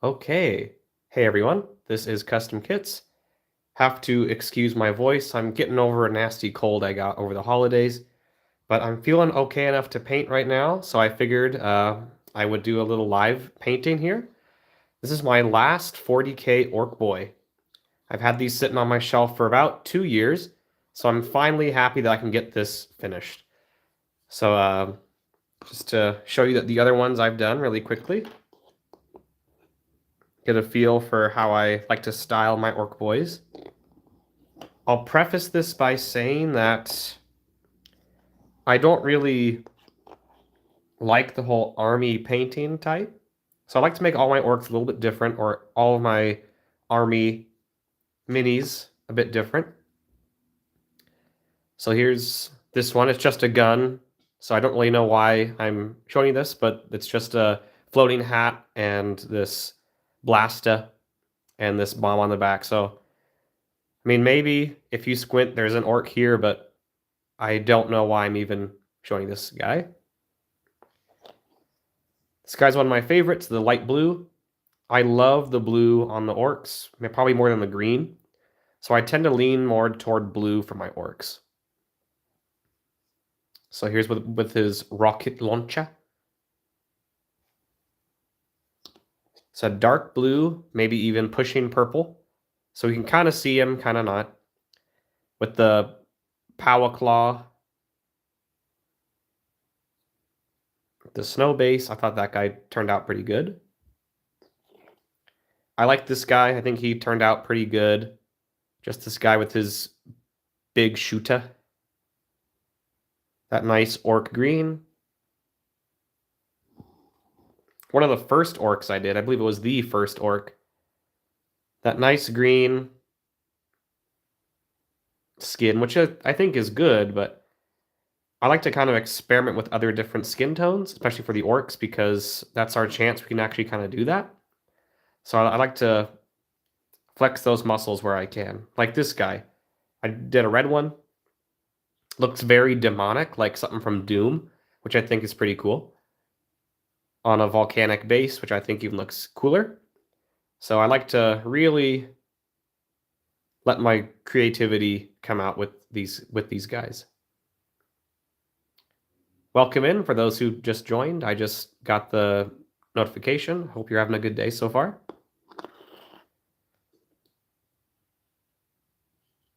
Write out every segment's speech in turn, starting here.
Okay. Hey everyone, this is Custom Kits. Have to excuse my voice. I'm getting over a nasty cold I got over the holidays, but I'm feeling okay enough to paint right now, so I figured I would do a little live painting here. This is my last 40K Ork Boy. I've had these sitting on my shelf for about 2 years, so I'm finally happy that I can get this finished. So just to show you that the other ones I've done really quickly, get a feel for how I like to style my Ork Boys. I'll preface this by saying that I don't really like the whole army painting type. So I like to make all my orcs a little bit different, or all of my army minis a bit different. So here's this one. It's just a gun. So I don't really know why I'm showing you this, but it's just a floating hat and this blasta and this bomb on the back. So, I mean, maybe if you squint, there's an orc here, but I don't know why I'm even showing this guy. This guy's one of my favorites, the light blue. I love the blue on the orcs, probably more than the green. So I tend to lean more toward blue for my orcs. So here's with his rocket launcher. It's a dark blue, maybe even pushing purple. So we can kind of see him, kind of not. With the power claw, the snow base, I thought that guy turned out pretty good. I like this guy. I think he turned out pretty good. Just this guy with his big shooter. That nice orc green. One of the first orcs I did, I believe it was the first orc. That nice green skin, which I think is good, but I like to kind of experiment with other different skin tones, especially for the orcs, because that's our chance we can actually kind of do that. So I like to flex those muscles where I can. Like this guy. I did a red one. Looks very demonic, like something from Doom, which I think is pretty cool. On a volcanic base, which I think even looks cooler. So I like to really let my creativity come out with these guys. Welcome in for those who just joined. I just got the notification. Hope you're having a good day so far.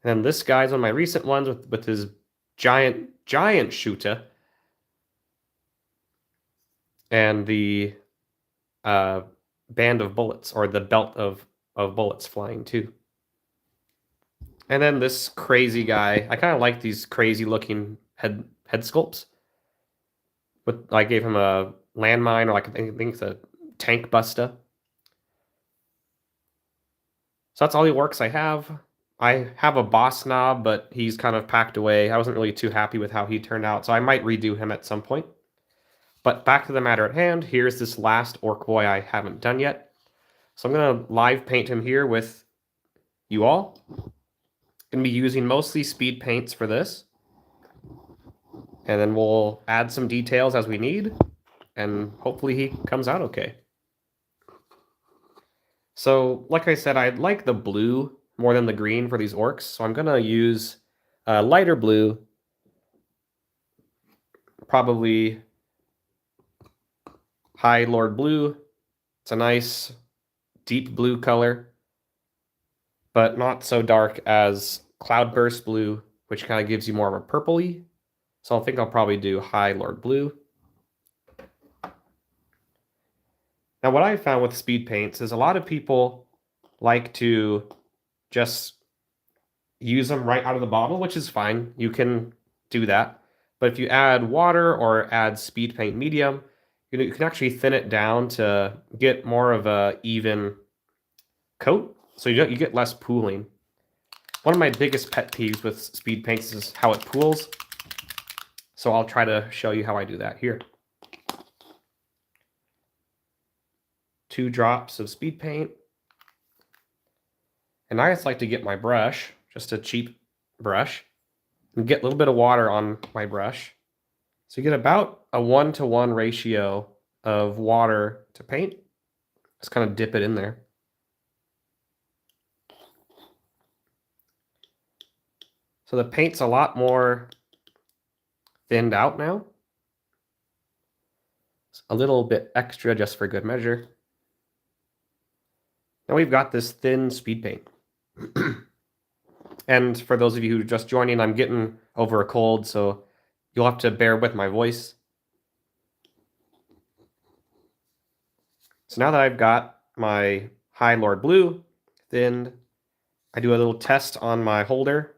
And this guy's one of my recent ones with his giant shooter. And the band of bullets, or the belt of bullets flying too. And then this crazy guy. I kind of like these crazy looking head sculpts. But I gave him a landmine, or like I think it's a tank buster. So that's all the orcs I have. I have a boss knob, but he's kind of packed away. I wasn't really too happy with how he turned out, so I might redo him at some point. But back to the matter at hand, here's this last Ork Boy I haven't done yet. So I'm going to live paint him here with you all. Going to be using mostly speed paints for this. And then we'll add some details as we need, and hopefully he comes out okay. So, like I said, I like the blue more than the green for these orcs, so I'm going to use lighter blue, probably High Lord Blue. It's a nice deep blue color, but not so dark as Cloudburst Blue, which kind of gives you more of a purpley. So I think I'll probably do High Lord Blue. Now, what I found with speed paints is a lot of people like to just use them right out of the bottle, which is fine. You can do that. But if you add water or add speed paint medium, you can actually thin it down to get more of a even coat, so you get less pooling. One of my biggest pet peeves with speed paints is how it pools. So I'll try to show you how I do that here. 2 drops of speed paint. And I just like to get my brush, just a cheap brush, and get a little bit of water on my brush. So you get about a 1-to-1 ratio of water to paint. Just kind of dip it in there. So the paint's a lot more thinned out now. It's a little bit extra just for good measure. Now we've got this thin speed paint. And for those of you who are just joining, I'm getting over a cold, so you'll have to bear with my voice. So now that I've got my High Lord Blue thinned, I do a little test on my holder.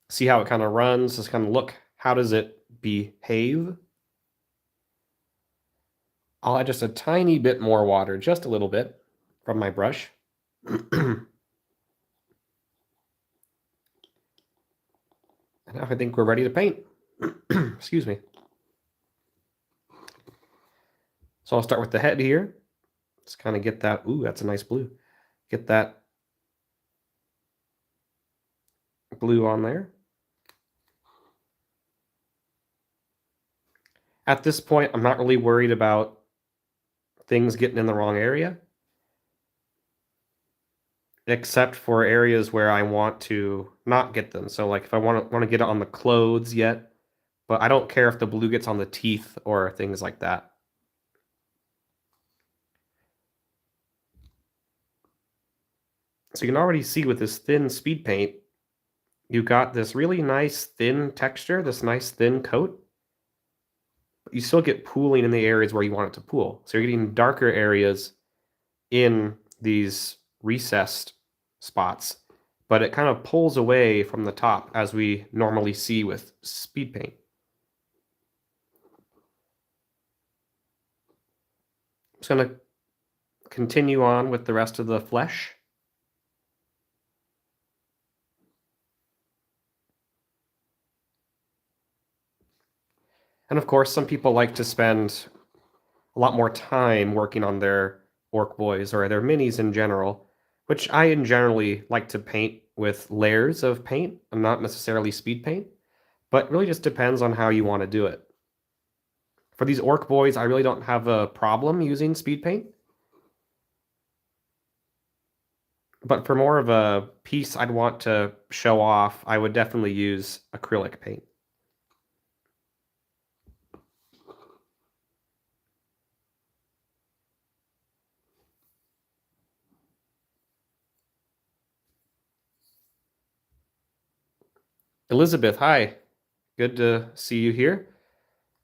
See how it kind of runs, just kind of look, how does it behave? I'll add just a tiny bit more water, just a little bit, from my brush. And now I think we're ready to paint. Excuse me. So I'll start with the head here. Just kind of get that, ooh, that's a nice blue. Get that blue on there. At this point, I'm not really worried about things getting in the wrong area, except for areas where I want to not get them. So like if I want to get it on the clothes yet, but I don't care if the blue gets on the teeth or things like that. So you can already see with this thin speed paint, you got this really nice thin texture, this nice thin coat. But you still get pooling in the areas where you want it to pool. So you're getting darker areas in these recessed spots, but it kind of pulls away from the top as we normally see with speed paint. I'm just going to continue on with the rest of the flesh. And of course, some people like to spend a lot more time working on their Ork Boys or their minis in general, which I generally like to paint with layers of paint and not necessarily speed paint, but really just depends on how you want to do it. For these Ork Boys, I really don't have a problem using speed paint. But for more of a piece I'd want to show off, I would definitely use acrylic paint. Elizabeth, hi. Good to see you here.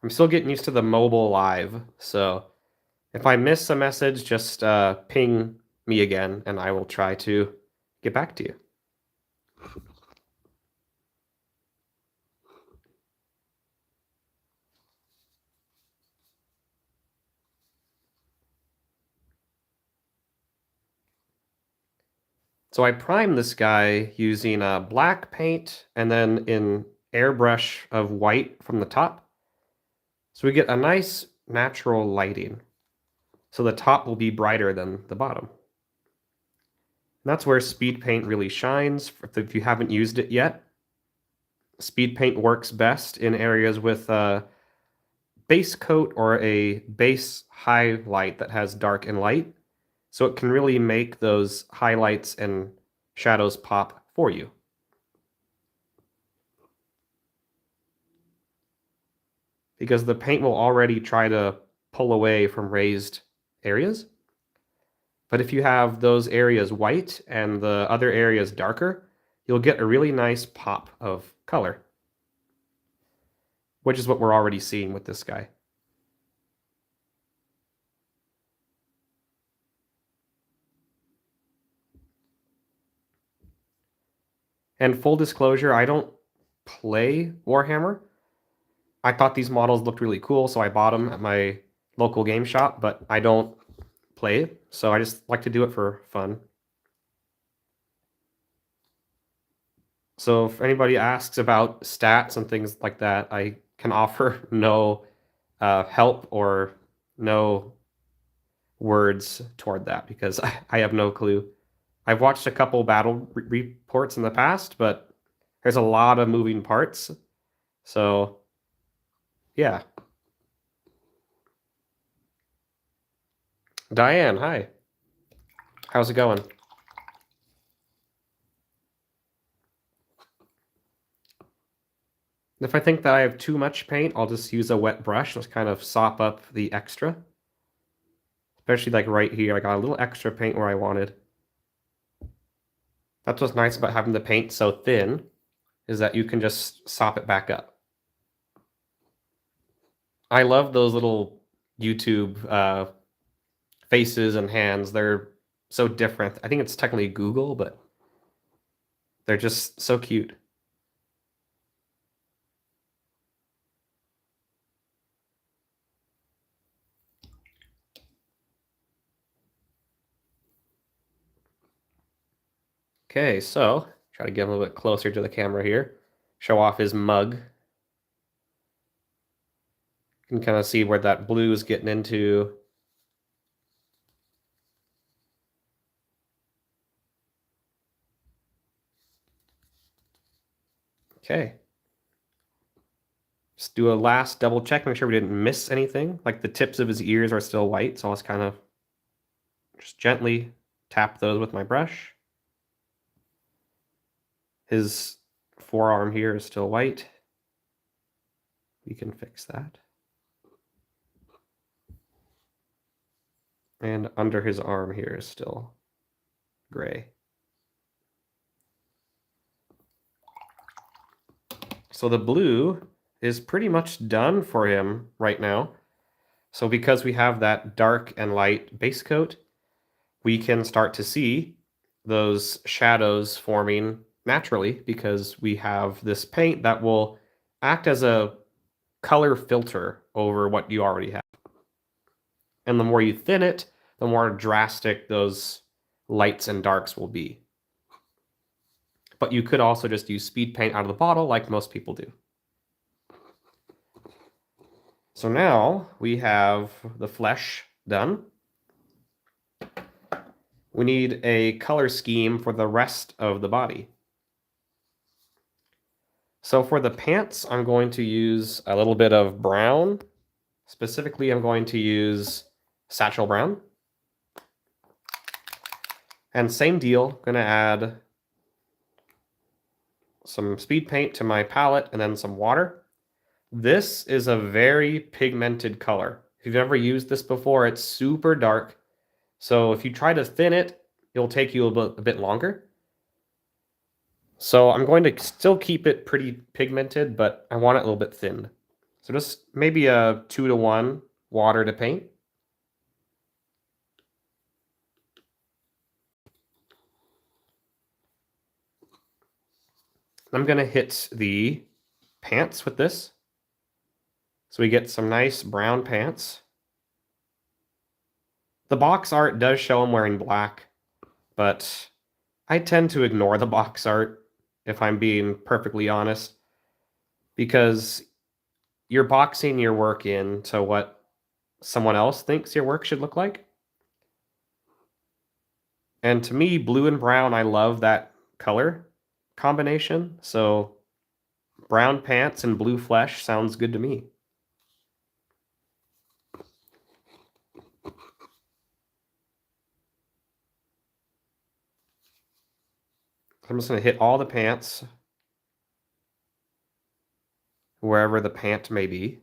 I'm still getting used to the mobile live, so if I miss a message, just ping me again, and I will try to get back to you. So I primed this guy using black paint and then in airbrush of white from the top. So we get a nice natural lighting. So the top will be brighter than the bottom. And that's where speed paint really shines. If you haven't used it yet, speed paint works best in areas with a base coat or a base highlight that has dark and light. So it can really make those highlights and shadows pop for you. Because the paint will already try to pull away from raised areas. But if you have those areas white and the other areas darker, you'll get a really nice pop of color, which is what we're already seeing with this guy. And full disclosure, I don't play Warhammer. I thought these models looked really cool, so I bought them at my local game shop, but I don't play it, so I just like to do it for fun. So if anybody asks about stats and things like that, I can offer no help or no words toward that because I have no clue. I've watched a couple battle reports in the past, but there's a lot of moving parts. So, yeah. Diane, hi. How's it going? If I think that I have too much paint, I'll just use a wet brush and just kind of sop up the extra. Especially like right here, I got a little extra paint where I wanted. That's what's nice about having the paint so thin, is that you can just sop it back up. I love those little YouTube faces and hands. They're so different. I think it's technically Google, but they're just so cute. Okay, so try to get him a little bit closer to the camera here. Show off his mug. You can kind of see where that blue is getting into. Okay. Just do a last double check, make sure we didn't miss anything. Like the tips of his ears are still white, so I'll just kind of just gently tap those with my brush. His forearm here is still white. We can fix that. And under his arm here is still gray. So the blue is pretty much done for him right now. So because we have that dark and light base coat, we can start to see those shadows forming naturally because we have this paint that will act as a color filter over what you already have. And the more you thin it, the more drastic those lights and darks will be. But you could also just use speed paint out of the bottle like most people do. So now we have the flesh done. We need a color scheme for the rest of the body. So for the pants, I'm going to use a little bit of brown. Specifically, I'm going to use satchel brown. And same deal, going to add some speed paint to my palette and then some water. This is a very pigmented color. If you've ever used this before, it's super dark. So if you try to thin it, it'll take you a bit longer. So I'm going to still keep it pretty pigmented, but I want it a little bit thinned. So just maybe a 2-to-1 water to paint. I'm going to hit the pants with this. So we get some nice brown pants. The box art does show him wearing black, but I tend to ignore the box art, if I'm being perfectly honest, because you're boxing your work into what someone else thinks your work should look like. And to me, blue and brown, I love that color combination. So brown pants and blue flesh sounds good to me. I'm just going to hit all the pants wherever the pant may be.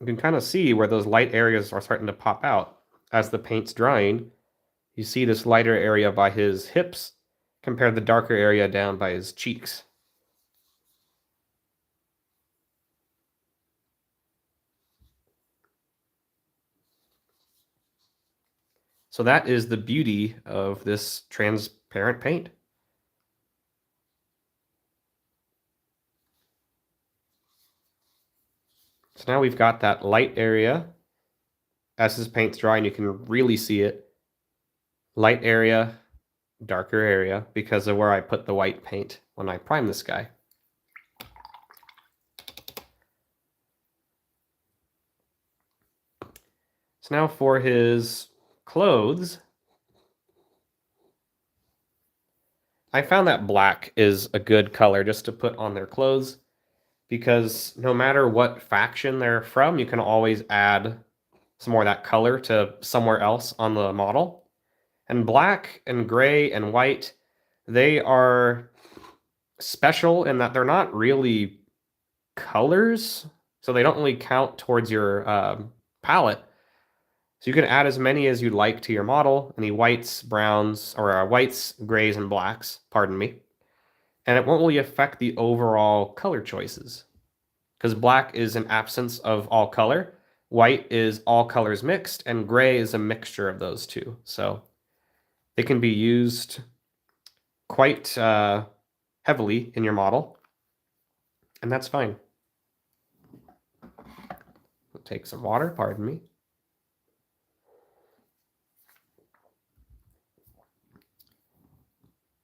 You can kind of see where those light areas are starting to pop out. As the paint's drying, you see this lighter area by his hips compared to the darker area down by his cheeks. So that is the beauty of this transparent paint. So now we've got that light area. As his paint's drying, you can really see it. Light area, darker area, because of where I put the white paint when I prime this guy. So now for his clothes, I found that black is a good color just to put on their clothes because no matter what faction they're from, you can always add some more of that color to somewhere else on the model. And black and gray and white, they are special in that they're not really colors, so they don't really count towards your palette. So you can add as many as you'd like to your model, any whites, browns, or whites, grays, and blacks, pardon me. And it won't really affect the overall color choices. Because black is an absence of all color, white is all colors mixed, and gray is a mixture of those two. So they can be used quite heavily in your model, and that's fine. I'll take some water, pardon me.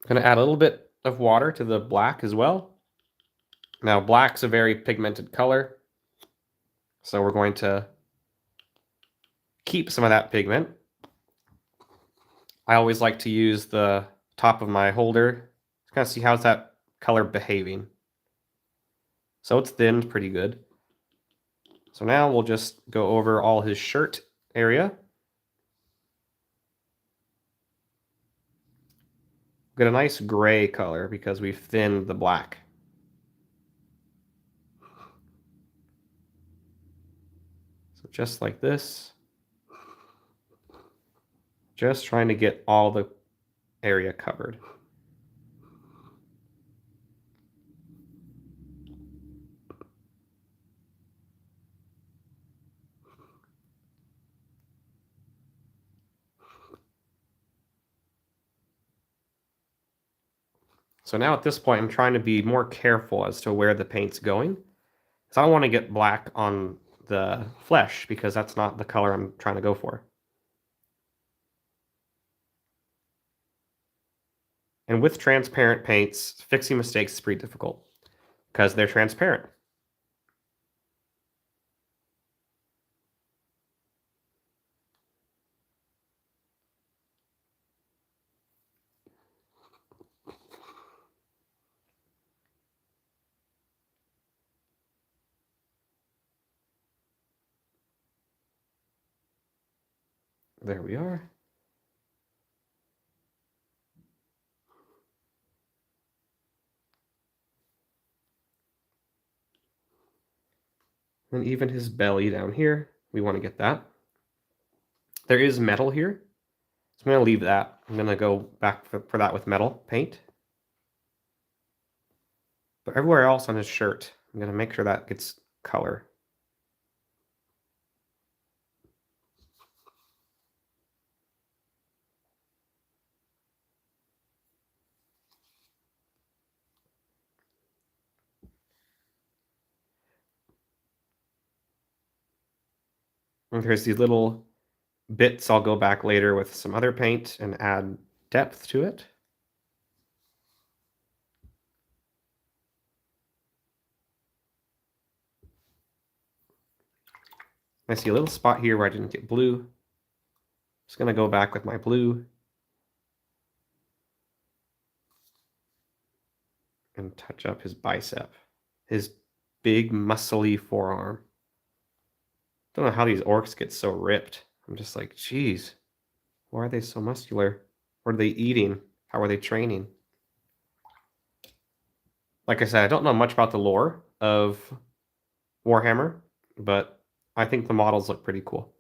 I'm going to add a little bit of water to the black as well. Now, black's a very pigmented color, so we're going to keep some of that pigment. I always like to use the top of my holder to kind of see how's that color behaving. So it's thinned pretty good. So now we'll just go over all his shirt area. Get a nice gray color because we've thinned the black. So just like this. Just trying to get all the area covered. So now at this point, I'm trying to be more careful as to where the paint's going. So I don't want to get black on the flesh because that's not the color I'm trying to go for. And with transparent paints, fixing mistakes is pretty difficult because they're transparent. There we are. And even his belly down here, we want to get that. There is metal here, so I'm going to leave that. I'm going to go back for that with metal paint. But everywhere else on his shirt, I'm going to make sure that gets color. And there's these little bits I'll go back later with some other paint and add depth to it. I see a little spot here where I didn't get blue. Just going to go back with my blue and touch up his bicep, his big muscly forearm. Don't know how these orcs get so ripped. I'm just like, geez, why are they so muscular? What are they eating? How are they training? Like I said, I don't know much about the lore of Warhammer, but I think the models look pretty cool.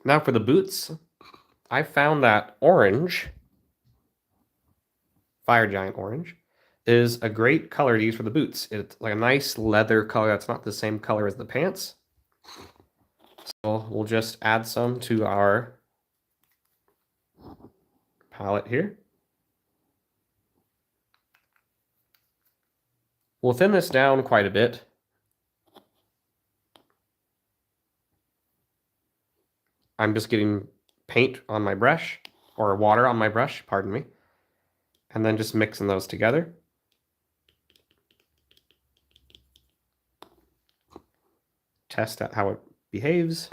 Now for the boots, I found that orange, Fire Giant orange, is a great color to use for the boots. It's like a nice leather color that's not the same color as the pants. So we'll just add some to our palette here. We'll thin this down quite a bit. I'm just getting paint on my brush, or water on my brush, pardon me, and then just mixing those together. test out how it behaves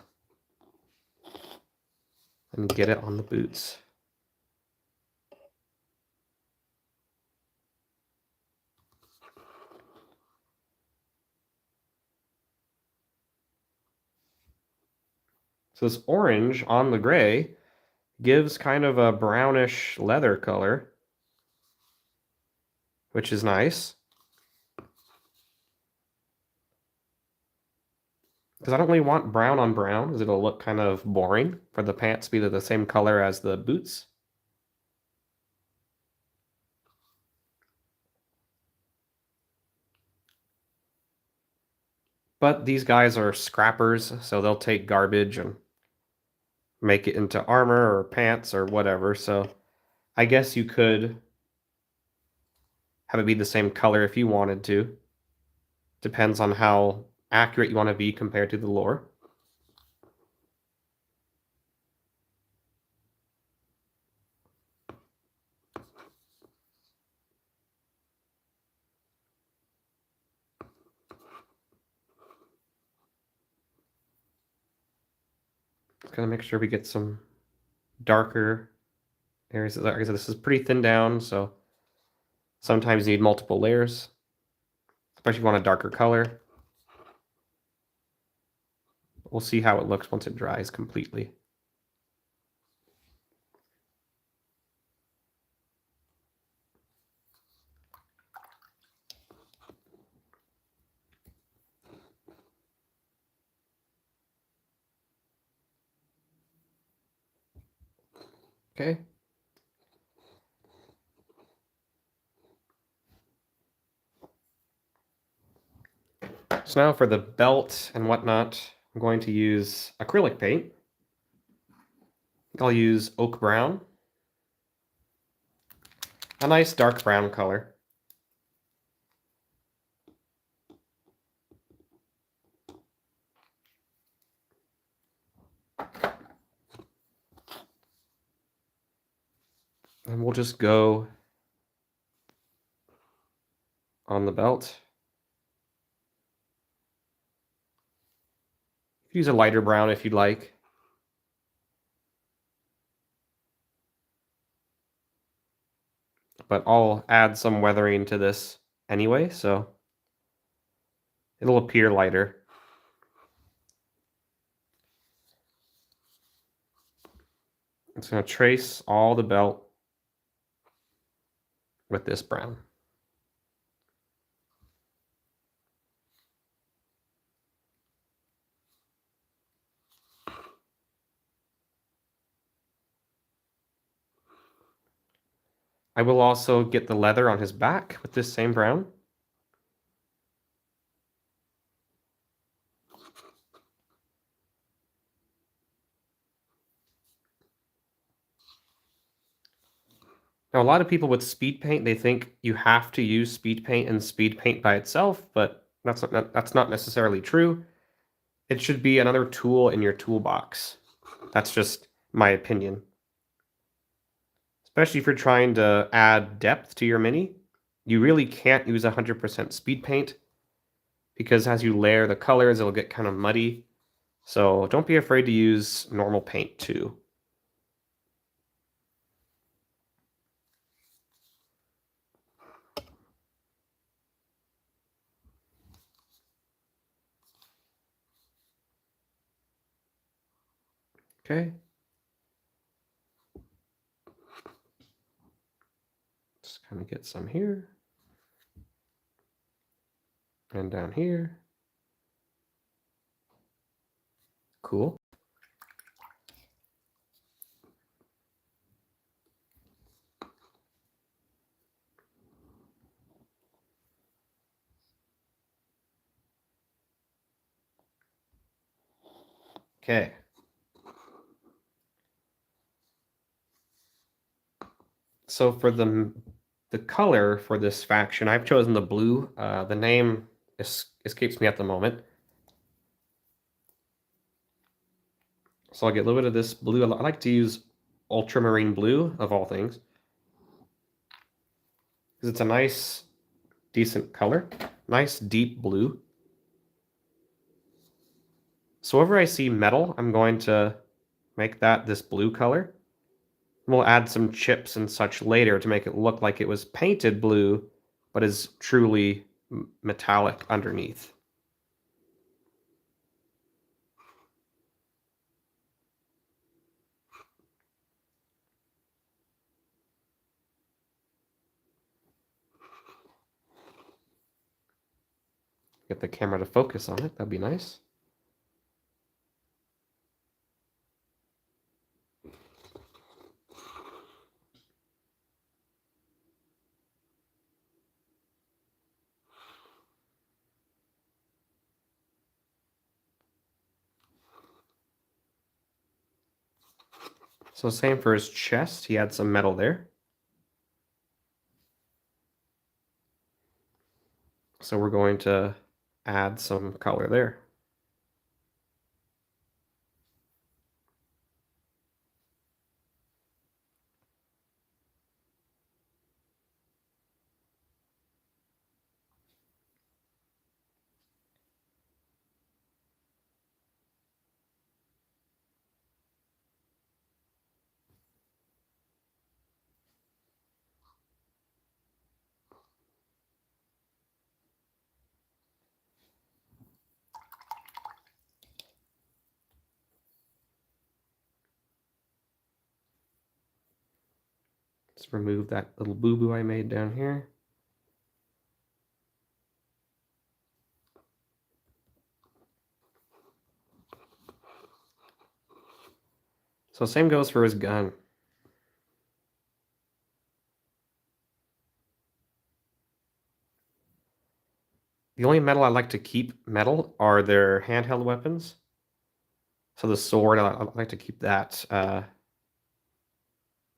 and get it on the boots. So this orange on the gray gives kind of a brownish leather color, which is nice. Because I don't really want brown on brown, because it'll look kind of boring for the pants to be the same color as the boots. But these guys are scrappers, so they'll take garbage and make it into armor or pants or whatever. So I guess you could have it be the same color if you wanted to. Depends on how accurate you want to be compared to the lore. Just gotta make sure we get some darker areas. Like I said, this is pretty thin down, so sometimes you need multiple layers, especially if you want a darker color. We'll see how it looks once it dries completely. Okay. So now for the belt and whatnot, I'm going to use acrylic paint. I'll use oak brown, a nice dark brown color. And we'll just go on the belt. Use a lighter brown if you'd like. But I'll add some weathering to this anyway, so it'll appear lighter. I'm just going to trace all the belt with this brown. I will also get the leather on his back with this same brown. Now, a lot of people with speed paint, they think you have to use speed paint and speed paint by itself, but that's not necessarily true. It should be another tool in your toolbox. That's just my opinion. Especially if you're trying to add depth to your mini, you really can't use 100% speed paint because as you layer the colors, it'll get kind of muddy. So don't be afraid to use normal paint too. Okay. Just kind of get some here. And down here. Cool. Okay. So for the color for this faction, I've chosen the blue. The name escapes me at the moment. So I'll get a little bit of this blue. I like to use ultramarine blue, of all things. Because it's a nice, decent color. Nice, deep blue. So wherever I see metal, I'm going to make that this blue color. We'll add some chips and such later to make it look like it was painted blue, but is truly metallic underneath. Get the camera to focus on it, that'd be nice. So same for his chest, he had some metal there. So we're going to add some color there. Let's remove that little boo-boo I made down here. So same goes for his gun. The only metal I like to keep metal are their handheld weapons. So the sword, I like to keep that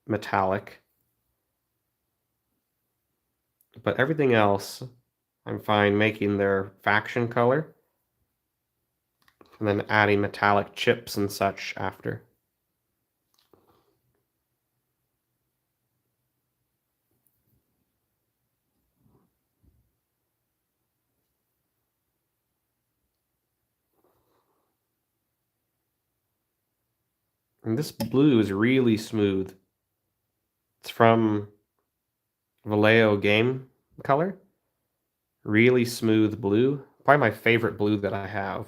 metallic. But everything else, I'm fine making their faction color. And then adding metallic chips and such after. And this blue is really smooth. It's from Vallejo Game Color. Really smooth blue. Probably my favorite blue that I have.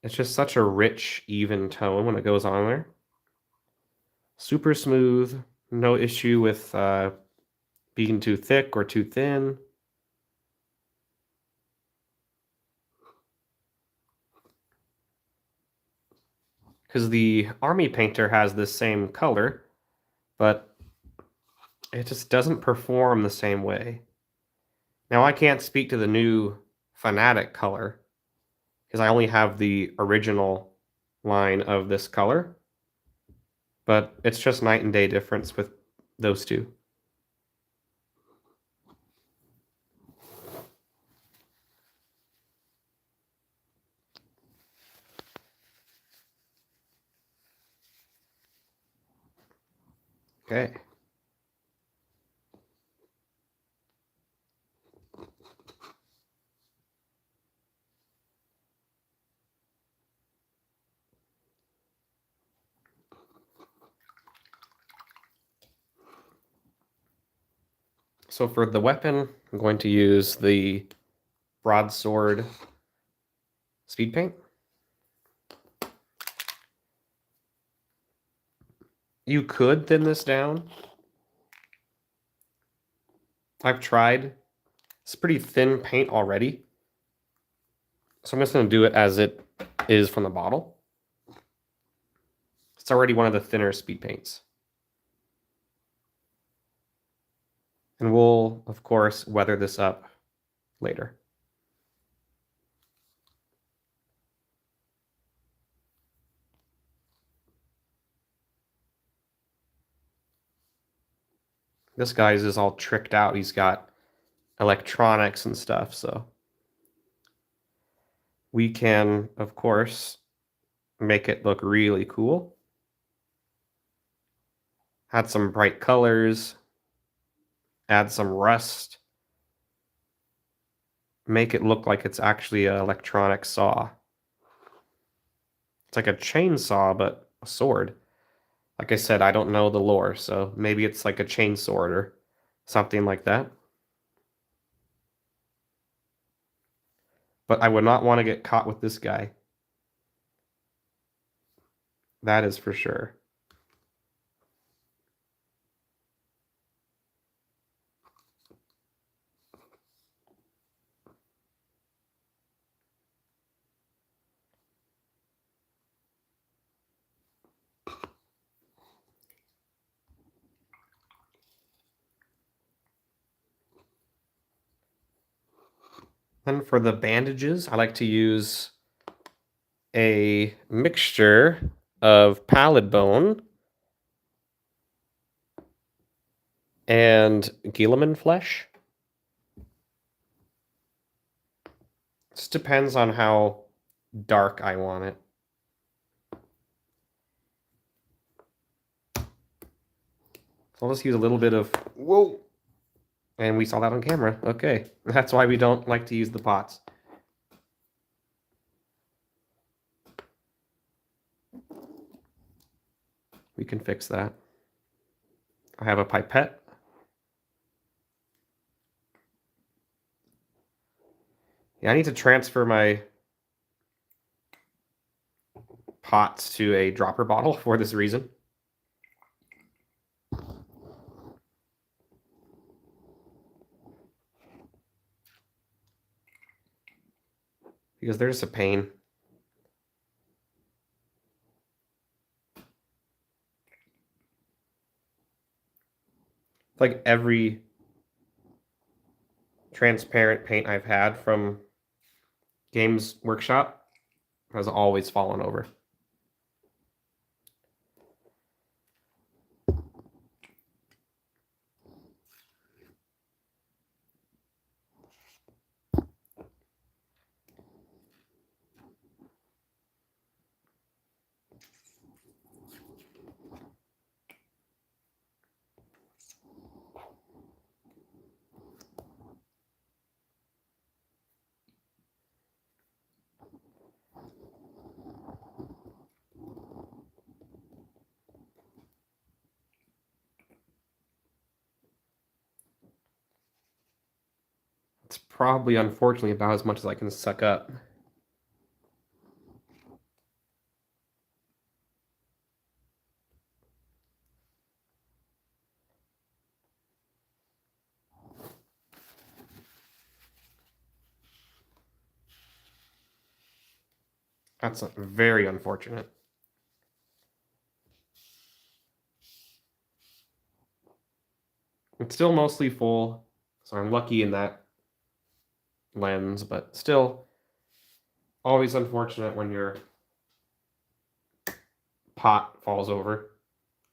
It's just such a rich, even tone when it goes on there. Super smooth. No issue with being too thick or too thin. Because the Army Painter has this same color, but it just doesn't perform the same way. Now, I can't speak to the new Fanatic color, because I only have the original line of this color, but it's just night and day difference with those two. Okay. So for the weapon, I'm going to use the broadsword speed paint. You could thin this down. I've tried. It's pretty thin paint already. So I'm just going to do it as it is from the bottle. It's already one of the thinner speed paints. And we'll, of course, weather this up later. This guy's is all tricked out. He's got electronics and stuff, so we can, of course, make it look really cool. Add some bright colors, add some rust, make it look like it's actually an electronic saw. It's like a chainsaw, but a sword. Like I said, I don't know the lore, so maybe it's like a chainsword or something like that. But I would not want to get caught with this guy. That is for sure. Then for the bandages, I like to use a mixture of pallid bone and Guilliman flesh. This depends on how dark I want it. So I'll just use a little bit of, whoa, and we saw that on camera. Okay, that's why we don't like to use the pots. We can fix that. I have a pipette. Yeah, I need to transfer my pots to a dropper bottle for this reason. Because they're just a pain. Like every transparent paint I've had from Games Workshop has always fallen over. It's probably, unfortunately, about as much as I can suck up. That's very unfortunate. It's still mostly full, so I'm lucky in that lens, but still always unfortunate when your pot falls over.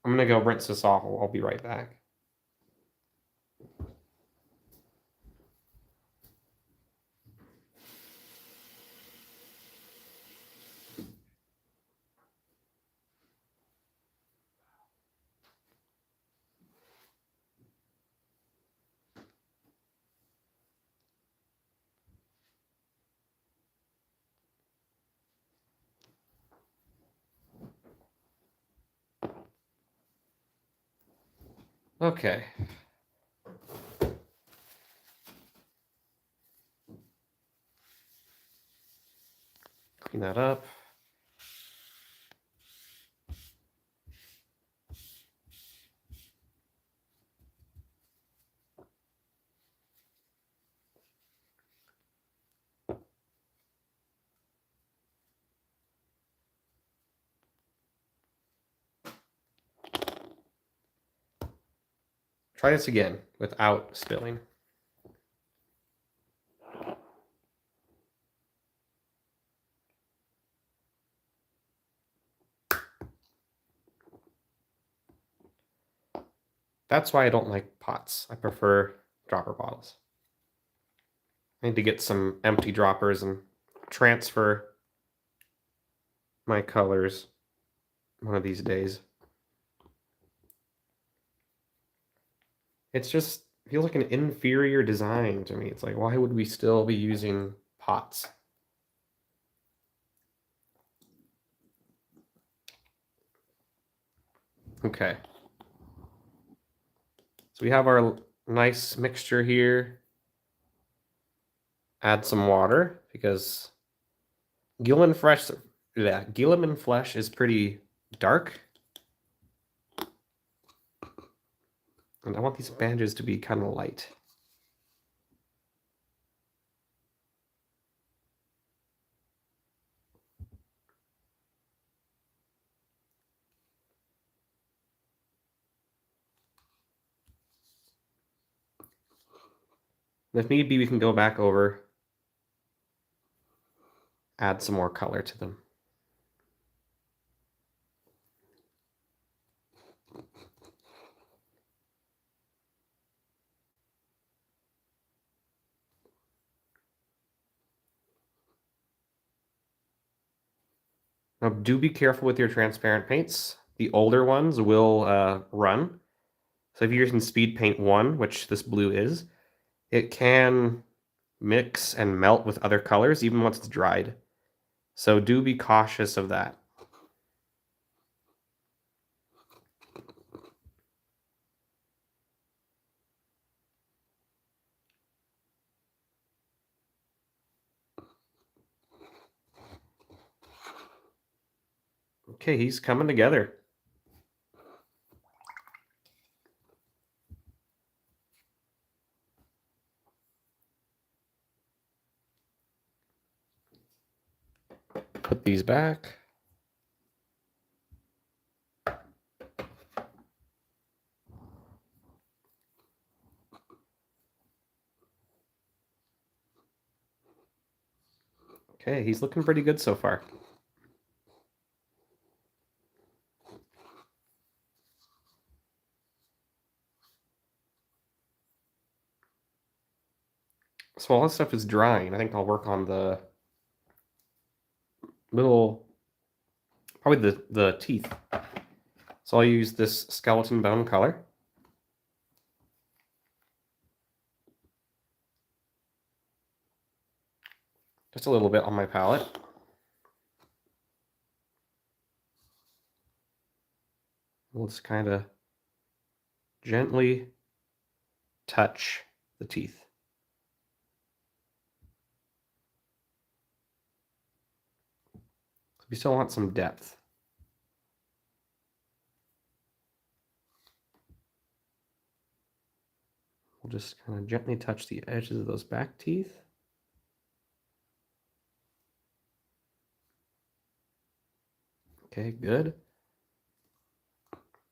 I'm gonna go rinse this off. I'll be right back. Okay. Clean that up. Try this again without spilling. That's why I don't like pots. I prefer dropper bottles. I need to get some empty droppers and transfer my colors one of these days. It's just feels like an inferior design to me. It's like, why would we still be using pots? Okay. So we have our nice mixture here. Add some water because Gilliman flesh is pretty dark. And I want these bandages to be kind of light. And if need be, we can go back over, add some more color to them. Now, do be careful with your transparent paints. The older ones will run. So if you're using speed paint 1, which this blue is, it can mix and melt with other colors even once it's dried. So do be cautious of that. Okay, he's coming together. Put these back. Okay, he's looking pretty good so far. So all this stuff is drying. I think I'll work on the little, probably the teeth. So I'll use this skeleton bone color. Just a little bit on my palette. We'll just kind of gently touch the teeth. We still want some depth. We'll just kind of gently touch the edges of those back teeth. Okay, good.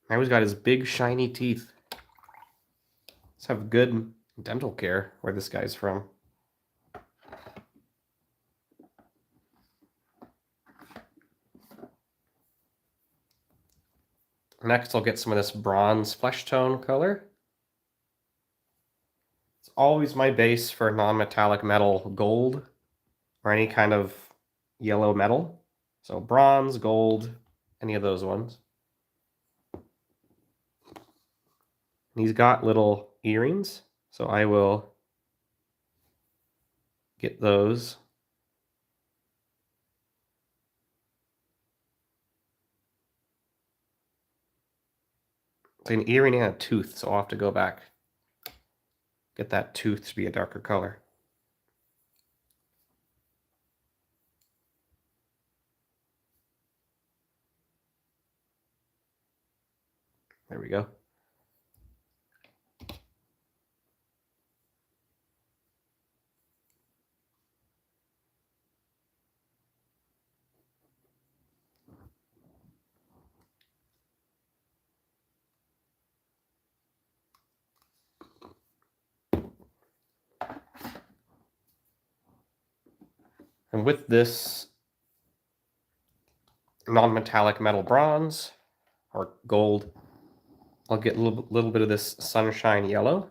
Now he's got his big shiny teeth. Let's have good dental care where this guy's from. Next, I'll get some of this bronze flesh tone color. It's always my base for non-metallic metal gold or any kind of yellow metal. So bronze, gold, any of those ones. And he's got little earrings, so I will get those. It's an earring and a tooth, so I'll have to go back. Get that tooth to be a darker color. There we go. And with this non-metallic metal bronze or gold, I'll get a little bit of this sunshine yellow,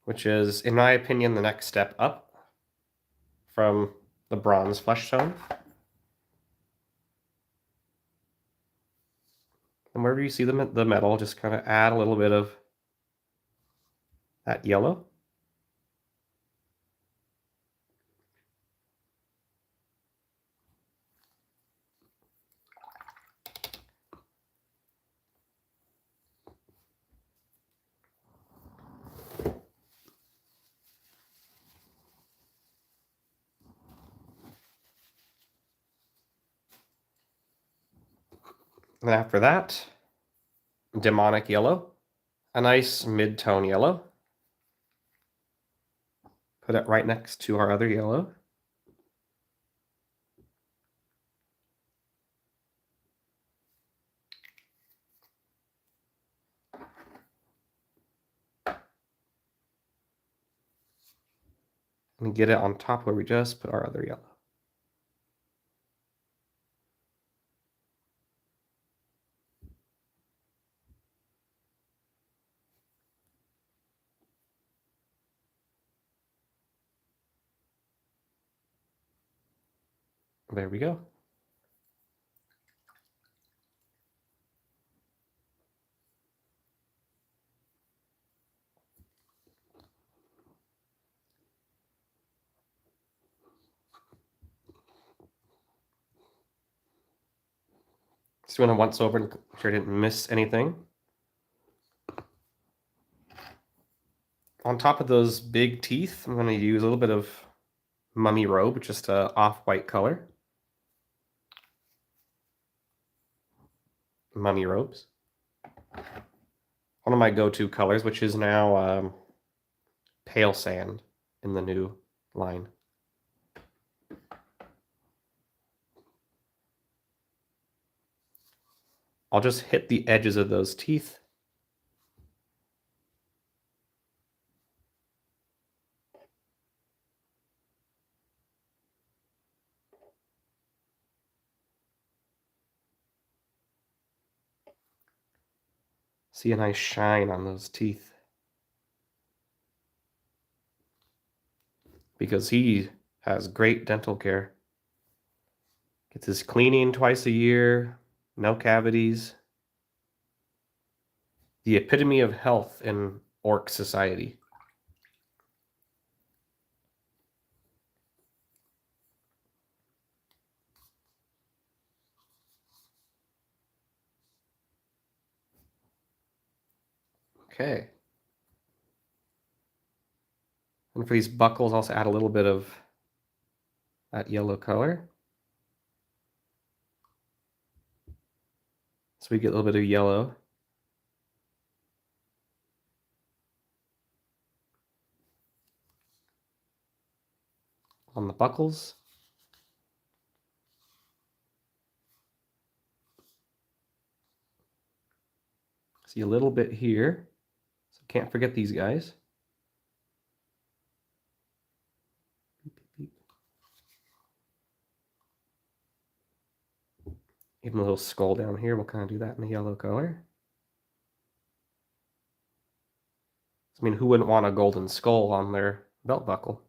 which is, in my opinion, the next step up from the bronze flesh tone. And wherever you see the metal, just kind of add a little bit of that yellow. And after that, demonic yellow, a nice mid-tone yellow. Put it right next to our other yellow. And get it on top where we just put our other yellow. There we go. Just want to once over and make sure I didn't miss anything. On top of those big teeth, I'm going to use a little bit of mummy robe, just a off-white color. Mummy robes. One of my go-to colors, which is now pale sand in the new line. I'll just hit the edges of those teeth. See a nice shine on those teeth. Because he has great dental care. Gets his cleaning twice a year, no cavities. The epitome of health in orc society. Okay. And for these buckles, also add a little bit of that yellow color. So we get a little bit of yellow. On the buckles. See a little bit here. So can't forget these guys. Even a little skull down here, we'll kind of do that in the yellow color. I mean, who wouldn't want a golden skull on their belt buckle?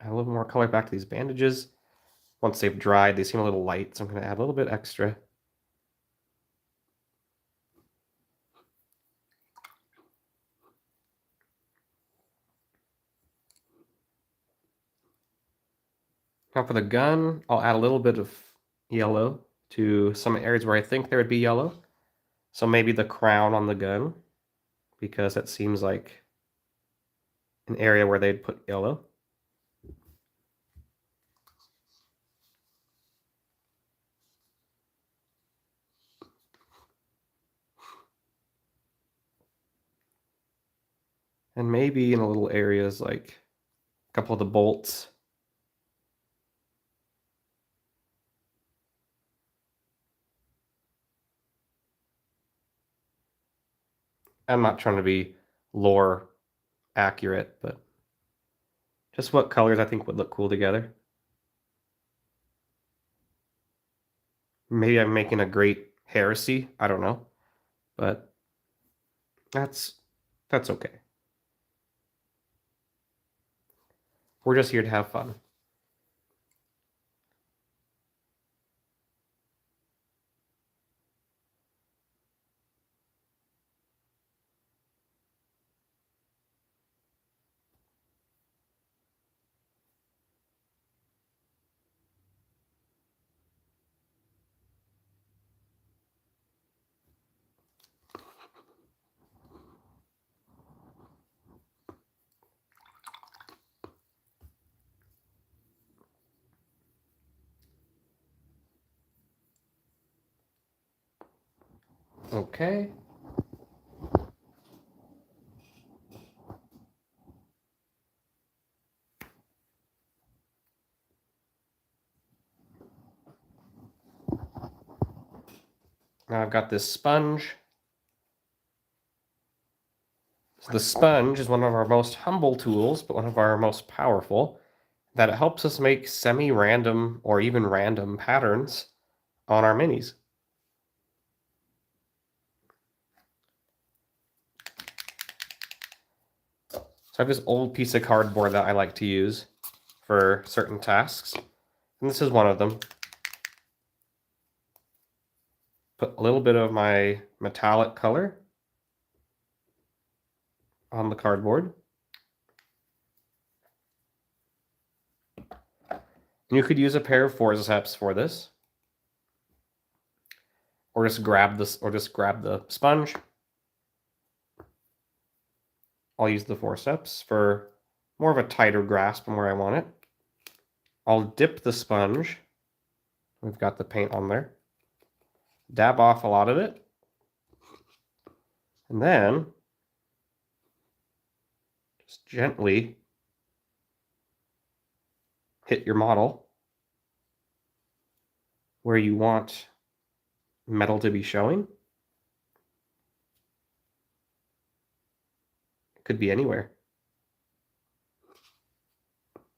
Add a little more color back to these bandages. Once they've dried, they seem a little light, so I'm going to add a little bit extra. Now for the gun, I'll add a little bit of yellow to some areas where I think there would be yellow. So maybe the crown on the gun, because that seems like an area where they'd put yellow. And maybe in a little areas like a couple of the bolts. I'm not trying to be lore accurate, but just what colors I think would look cool together. Maybe I'm making a great heresy. I don't know, but that's okay. We're just here to have fun. Okay. Now I've got this sponge. So the sponge is one of our most humble tools, but one of our most powerful, that it helps us make semi-random or even random patterns on our minis. So I have this old piece of cardboard that I like to use for certain tasks, and this is one of them. Put a little bit of my metallic color on the cardboard. And you could use a pair of forceps for this, or just grab the sponge. I'll use the forceps for more of a tighter grasp on where I want it. I'll dip the sponge. We've got the paint on there. Dab off a lot of it. And then just gently hit your model where you want metal to be showing. It could be anywhere.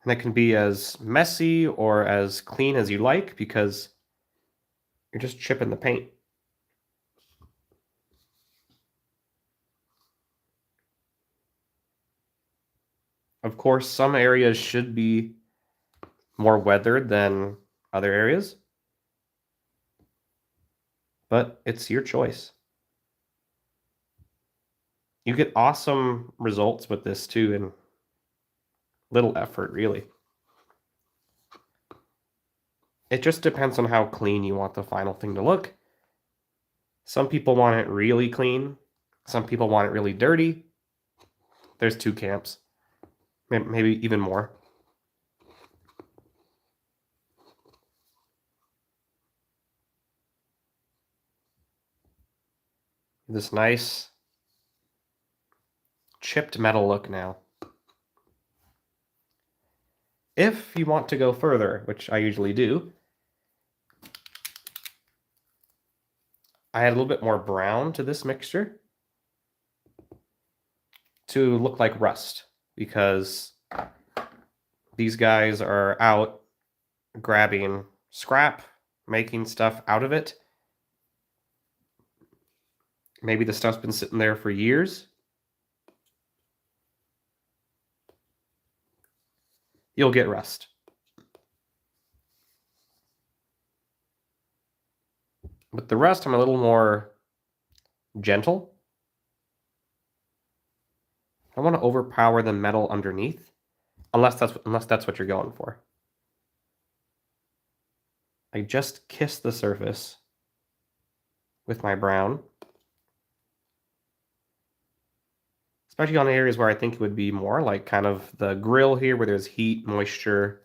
And it can be as messy or as clean as you like because you're just chipping the paint. Of course, some areas should be more weathered than other areas, but it's your choice. You get awesome results with this too in little effort, really. It just depends on how clean you want the final thing to look. Some people want it really clean. Some people want it really dirty. There's two camps, maybe even more. This nice chipped metal look now. If you want to go further, which I usually do, I add a little bit more brown to this mixture to look like rust, because these guys are out grabbing scrap, making stuff out of it. Maybe the stuff's been sitting there for years. You'll get rust. With the rust, I'm a little more gentle. I want to overpower the metal underneath, unless that's what you're going for. I just kiss the surface with my brown, especially on the areas where I think it would be more, like kind of the grill here where there's heat, moisture.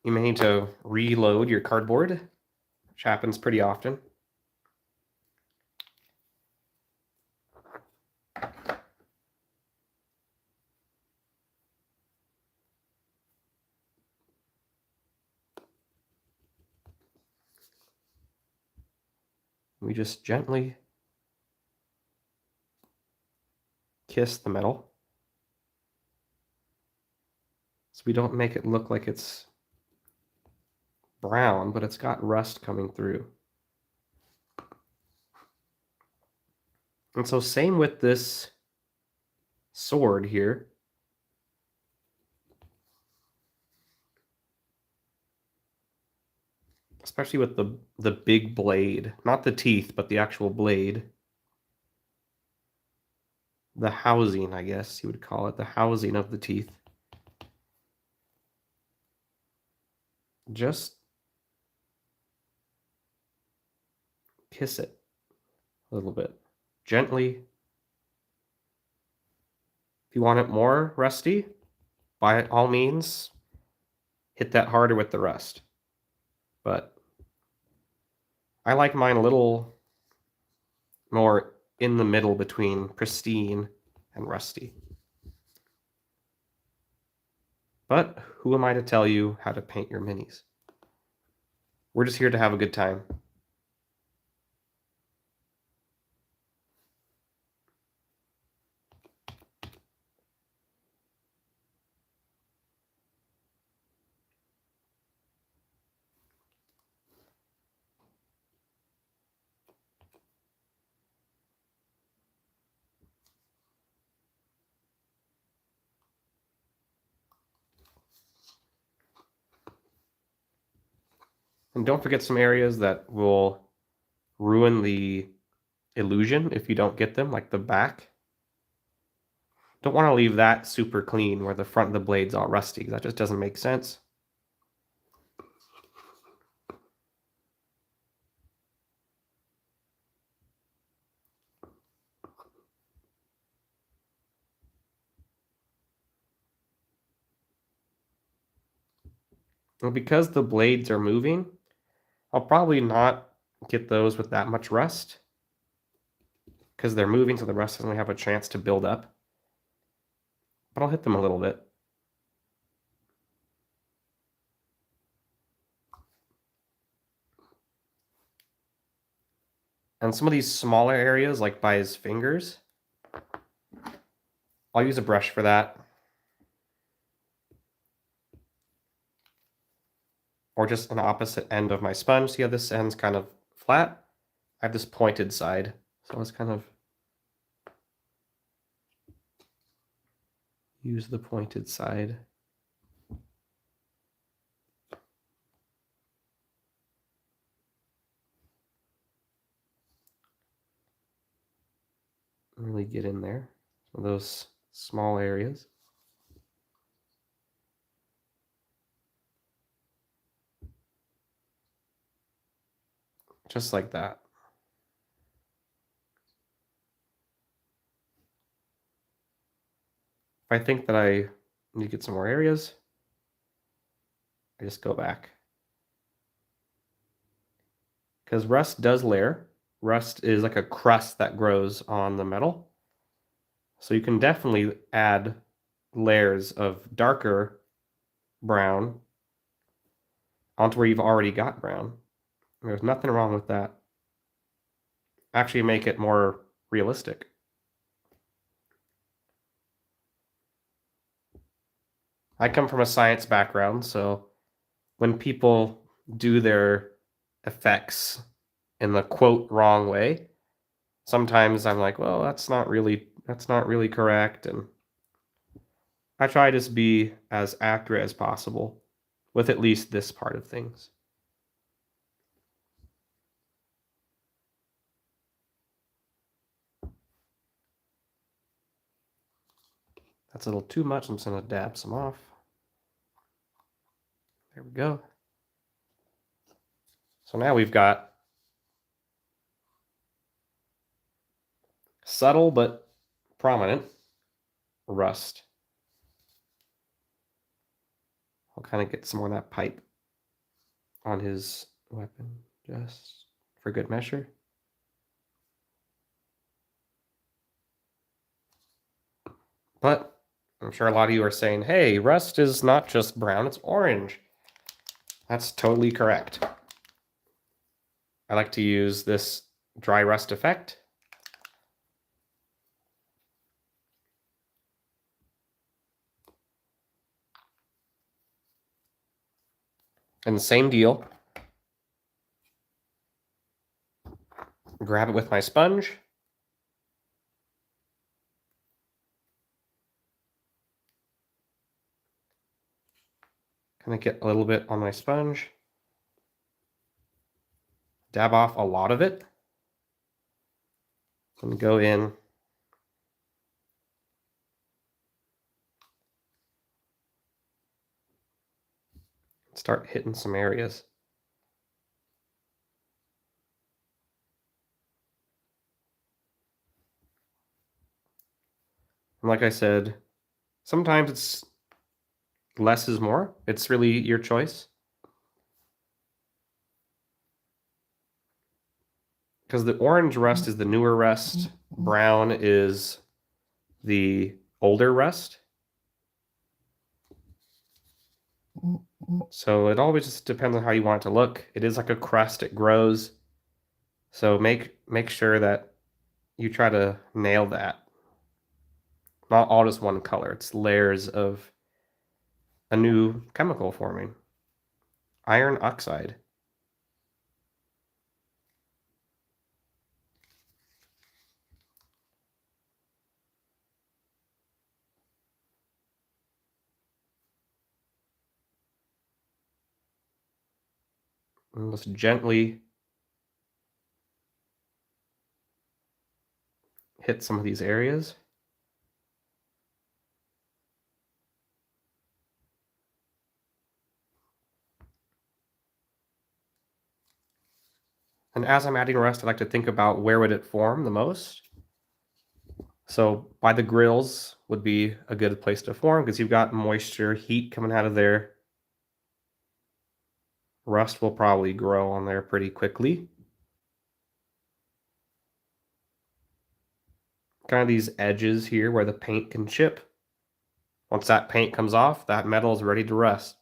You may need to reload your cardboard, which happens pretty often. We just gently kiss the metal so we don't make it look like it's brown, but it's got rust coming through. And so same with this sword here. Especially with the big blade, not the teeth, but the actual blade. The housing, I guess you would call it, the housing of the teeth. Just kiss it a little bit. Gently. If you want it more rusty, by all means, hit that harder with the rust. But I like mine a little more in the middle between pristine and rusty. But who am I to tell you how to paint your minis? We're just here to have a good time. And don't forget some areas that will ruin the illusion if you don't get them, like the back. Don't want to leave that super clean where the front of the blade's all rusty, because that just doesn't make sense. And because the blades are moving, I'll probably not get those with that much rust, because they're moving, so the rust doesn't really have a chance to build up. But I'll hit them a little bit. And some of these smaller areas, like by his fingers, I'll use a brush for that. Or just an opposite end of my sponge. See how this end's kind of flat? I have this pointed side, so let's kind of use the pointed side. Really get in there, some of those small areas. Just like that. If I think that I need to get some more areas, I just go back. Because rust does layer. Rust is like a crust that grows on the metal. So you can definitely add layers of darker brown onto where you've already got brown. There's nothing wrong with that. Actually make it more realistic. I come from a science background, so when people do their effects in the quote wrong way, sometimes I'm like, well, that's not really correct, and I try to just be as accurate as possible with at least this part of things. That's a little too much. I'm just going to dab some off. There we go. So now we've got subtle but prominent rust. I'll kind of get some more of that pipe on his weapon just for good measure. But I'm sure a lot of you are saying, hey, rust is not just brown, it's orange. That's totally correct. I like to use this dry rust effect. And the same deal. Grab it with my sponge. Kind of get a little bit on my sponge. Dab off a lot of it. And go in. Start hitting some areas. And like I said, sometimes it's less is more. It's really your choice. Because the orange rust is the newer rust, brown is the older rust. So it always just depends on how you want it to look. It is like a crust, it grows. So make sure that you try to nail that. Not all just one color. It's layers of a new chemical forming. Iron oxide. And just gently hit some of these areas. And as I'm adding rust, I like to think about where would it form the most. So by the grills would be a good place to form because you've got moisture, heat coming out of there. Rust will probably grow on there pretty quickly. Kind of these edges here where the paint can chip. Once that paint comes off, that metal is ready to rust.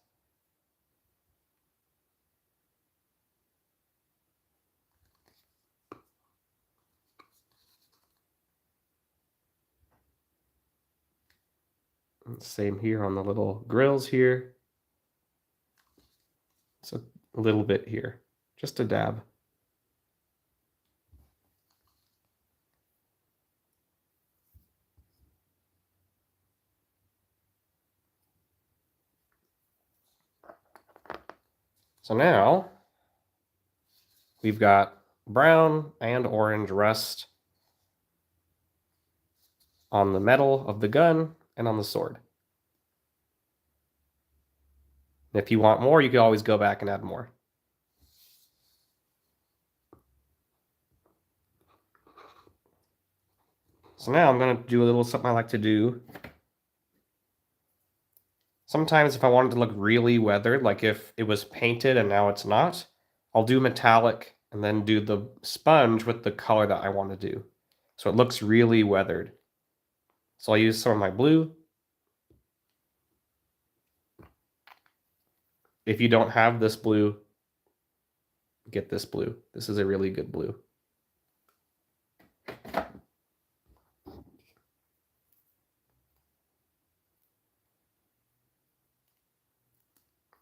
Same here on the little grills here. So a little bit here, just a dab. So now we've got brown and orange rust on the metal of the gun and on the sword. If you want more, you can always go back and add more. So now I'm going to do a little something I like to do. Sometimes if I want it to look really weathered, like if it was painted and now it's not, I'll do metallic and then do the sponge with the color that I want to do. So it looks really weathered. So I'll use some of my blue. If you don't have this blue, get this blue. This is a really good blue.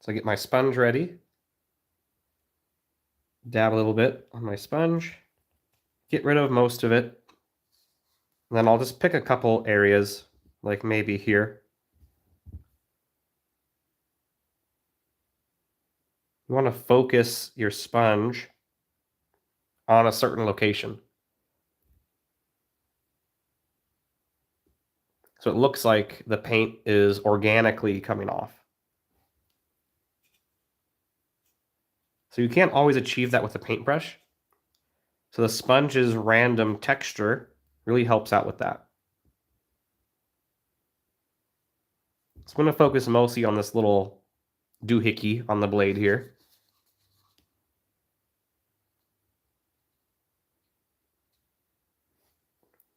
So I get my sponge ready. Dab a little bit on my sponge. Get rid of most of it. And then I'll just pick a couple areas, like maybe here. You want to focus your sponge on a certain location. So it looks like the paint is organically coming off. So you can't always achieve that with a paintbrush. So the sponge's random texture really helps out with that. So I'm going to focus mostly on this little doohickey on the blade here.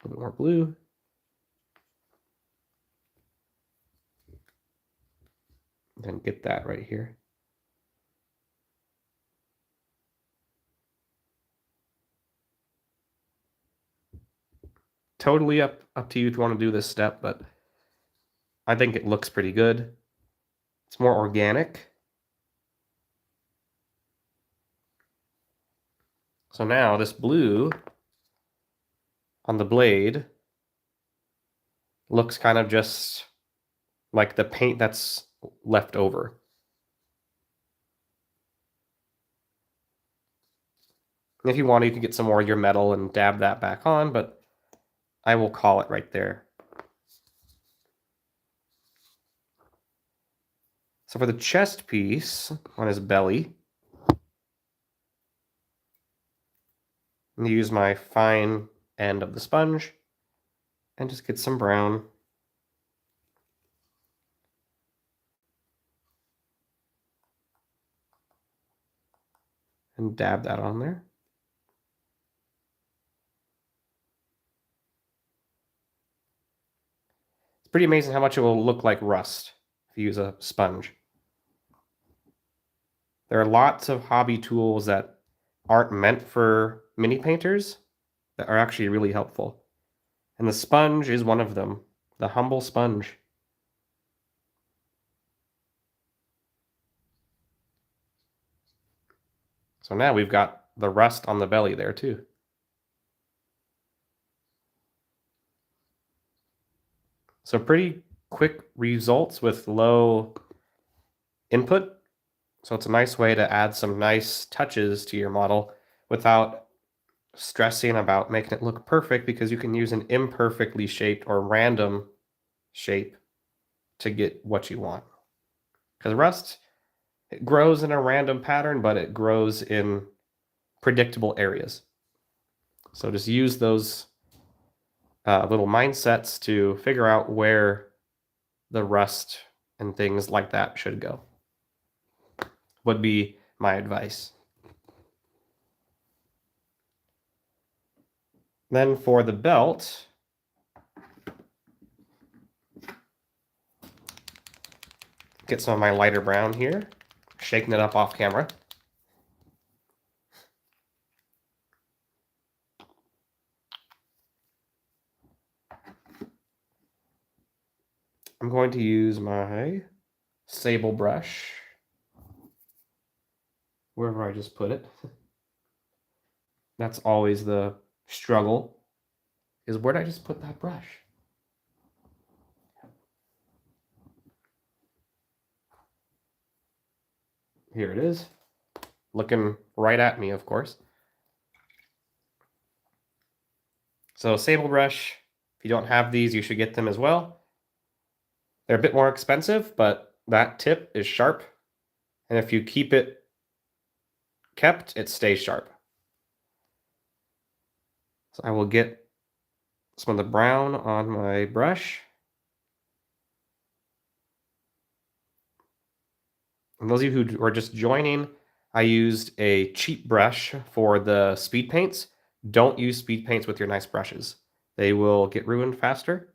A little bit more blue. Then get that right here. totally up to you if you want to do this step, but I think it looks pretty good. It's more organic. So now this blue on the blade looks kind of just like the paint that's left over. And if you want, you can get some more of your metal and dab that back on, but I will call it right there. So for the chest piece on his belly, I'm going to use my fine end of the sponge and just get some brown. And dab that on there. It's pretty amazing how much it will look like rust if you use a sponge. There are lots of hobby tools that aren't meant for mini painters that are actually really helpful. And the sponge is one of them, the humble sponge. So now we've got the rust on the belly there too. So pretty quick results with low input. So it's a nice way to add some nice touches to your model without stressing about making it look perfect, because you can use an imperfectly shaped or random shape to get what you want. Because rust, it grows in a random pattern, but it grows in predictable areas. So just use those little mindsets to figure out where the rust and things like that should go. Would be my advice. Then for the belt, get some of my lighter brown here, shaking it up off camera. I'm going to use my sable brush, wherever I just put it. That's always the struggle, is where did I just put that brush? Here it is, looking right at me, of course. So sable brush, if you don't have these, you should get them as well. They're a bit more expensive, but that tip is sharp. And if you keep it kept, it stays sharp. So I will get some of the brown on my brush. And those of you who are just joining, I used a cheap brush for the speed paints. Don't use speed paints with your nice brushes. They will get ruined faster,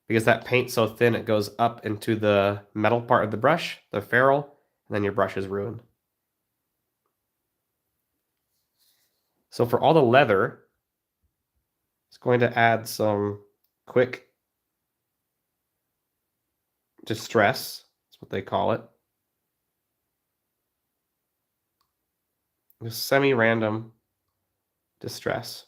because that paint's so thin it goes up into the metal part of the brush, the ferrule, and then your brush is ruined. So for all the leather, it's going to add some quick distress. That's what they call it. Just semi-random distress.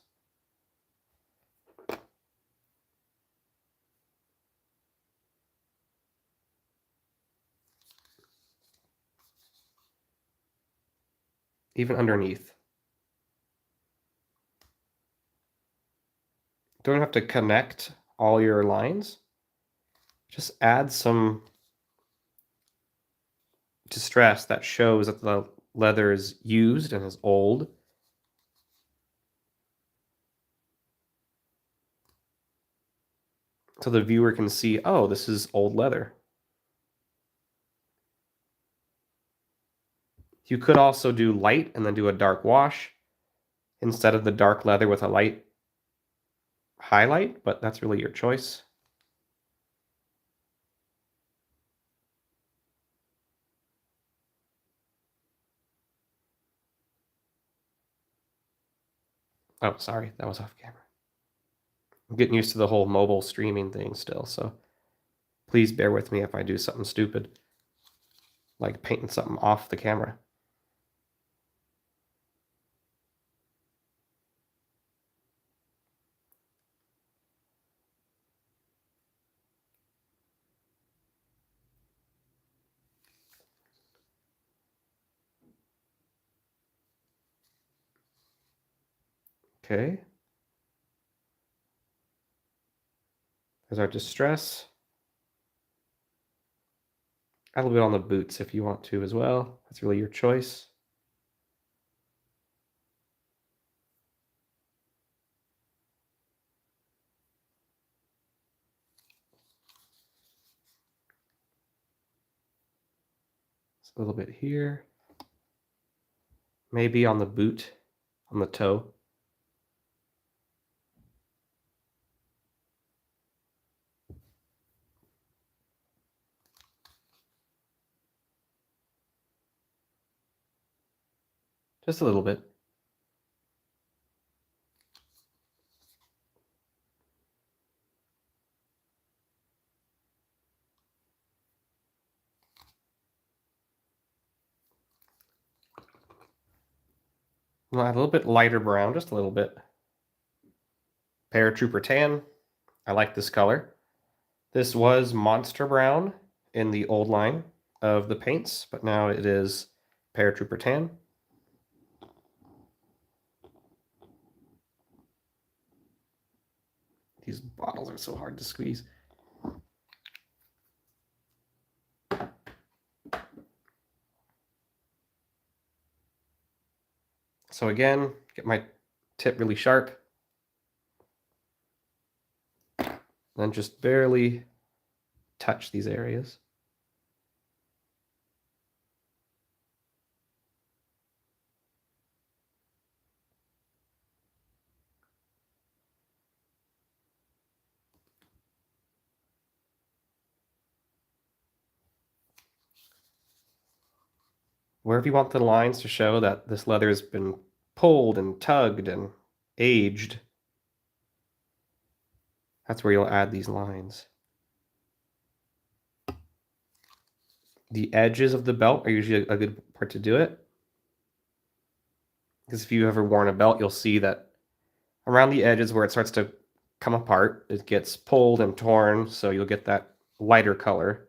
Even underneath. Don't have to connect all your lines. Just add some distress that shows that the leather is used and is old. So the viewer can see, oh, this is old leather. You could also do light and then do a dark wash instead of the dark leather with a light highlight, but that's really your choice. Oh, sorry, that was off camera. I'm getting used to the whole mobile streaming thing still, so please bear with me if I do something stupid, like painting something off the camera. Okay. There's our distress. Add a little bit on the boots if you want to as well. That's really your choice. Just a little bit here. Maybe on the boot, on the toe. Just a little bit. I'll add a little bit lighter brown, just a little bit. Paratrooper tan. I like this color. This was Monster Brown in the old line of the paints, but now it is Paratrooper tan. These bottles are so hard to squeeze. So again, get my tip really sharp. Then just barely touch these areas. Wherever you want the lines to show that this leather has been pulled and tugged and aged, that's where you'll add these lines. The edges of the belt are usually a good part to do it. Because if you've ever worn a belt, you'll see that around the edges where it starts to come apart, it gets pulled and torn, so you'll get that lighter color.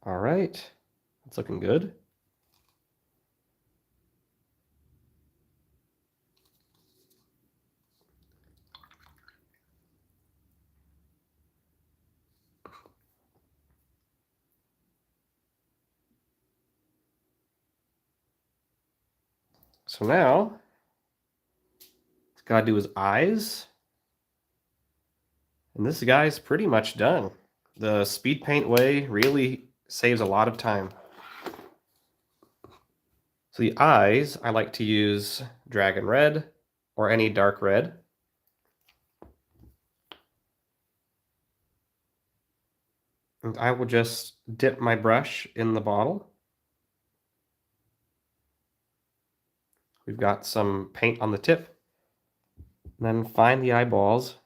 All right, that's looking good. So now, he's got to do his eyes. And this guy's pretty much done. The speed paint way really saves a lot of time. So the eyes, I like to use Dragon Red or any dark red. And I will just dip my brush in the bottle. We've got some paint on the tip. And then find the eyeballs.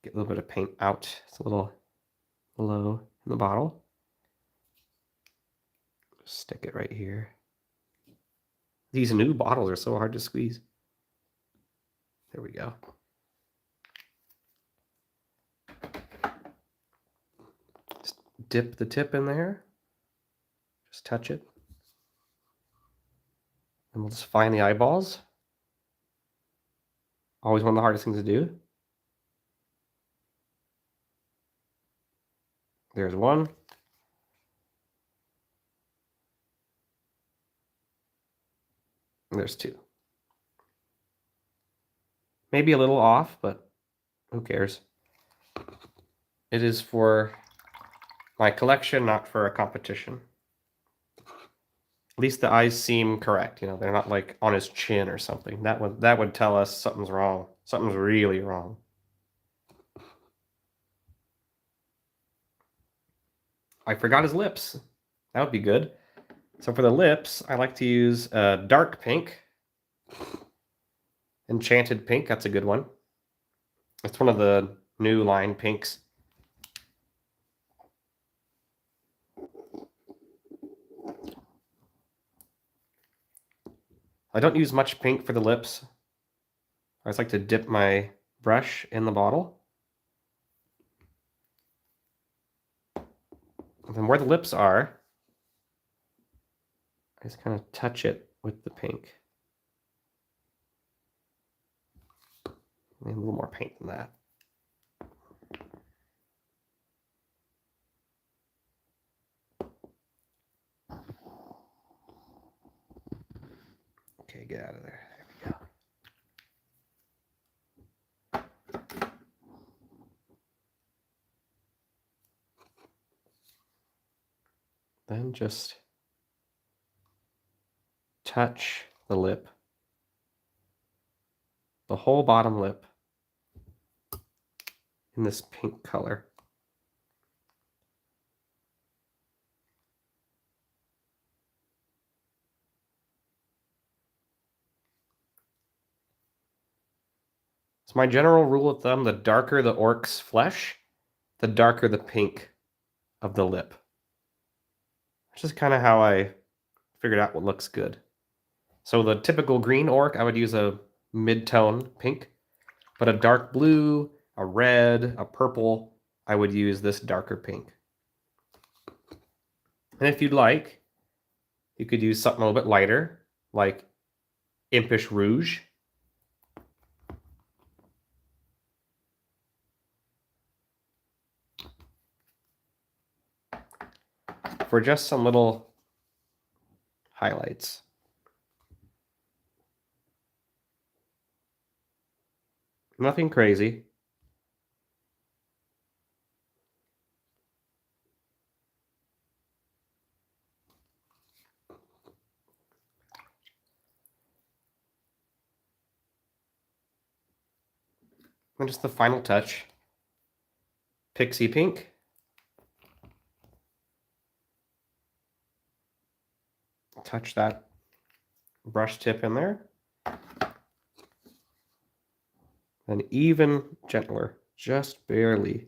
Get a little bit of paint out. It's a little below in the bottle. Stick it right here. These new bottles are so hard to squeeze. There we go. Just dip the tip in there. Just touch it. And we'll just find the eyeballs. Always one of the hardest things to do. There's one. And there's two. Maybe a little off, but who cares? It is for my collection, not for a competition. At least the eyes seem correct, you know, they're not like on his chin or something. That would tell us something's wrong. Something's really wrong. I forgot his lips. That would be good. So for the lips, I like to use dark pink. Enchanted pink, that's a good one. It's one of the new line pinks. I don't use much pink for the lips. I just like to dip my brush in the bottle. And then where the lips are, I just kind of touch it with the pink. Maybe a little more paint than that. Okay, get out of there. There we go. Then just touch the lip, the whole bottom lip, in this pink color. It's my general rule of thumb, the darker the orc's flesh, the darker the pink of the lip. It's just kind of how I figured out what looks good. So the typical green orc, I would use a mid-tone pink, but a dark blue, a red, a purple, I would use this darker pink. And if you'd like, you could use something a little bit lighter, like Impish Rouge. For just some little highlights. Nothing crazy. And just the final touch. Pixie pink. Touch that brush tip in there. And even gentler, just barely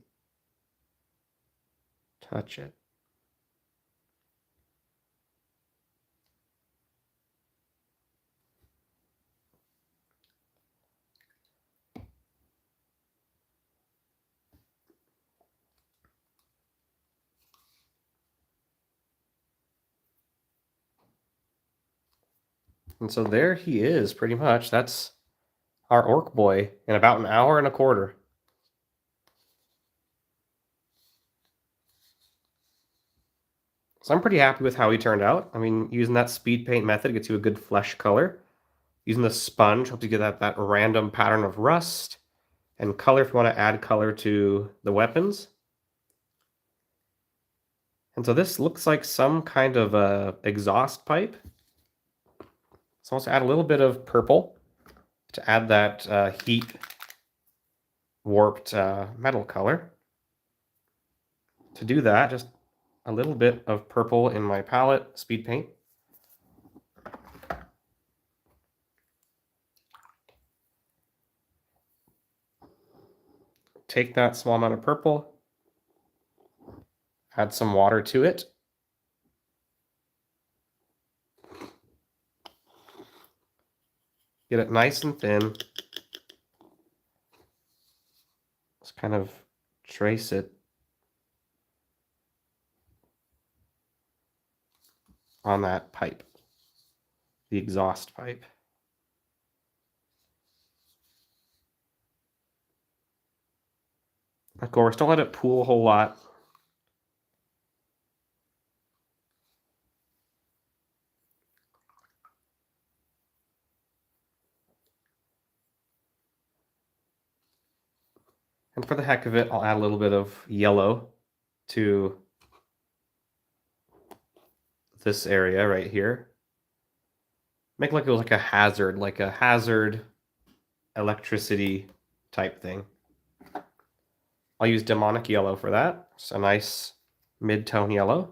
touch it. And so there he is, pretty much. That's our Ork Boy in about an hour and a quarter. So I'm pretty happy with how he turned out. I mean, using that speed paint method gets you a good flesh color. Using the sponge helps you get that random pattern of rust and color if you want to add color to the weapons. And so this looks like some kind of a exhaust pipe. So let's add a little bit of purple to add that heat warped metal color. To do that, just a little bit of purple in my palette, speed paint. Take that small amount of purple, add some water to it. Get it nice and thin. Just kind of trace it on that pipe, the exhaust pipe. Of course, don't let it pool a whole lot. And for the heck of it, I'll add a little bit of yellow to this area right here. Make it like it was like a hazard electricity type thing. I'll use demonic yellow for that. It's a nice mid-tone yellow.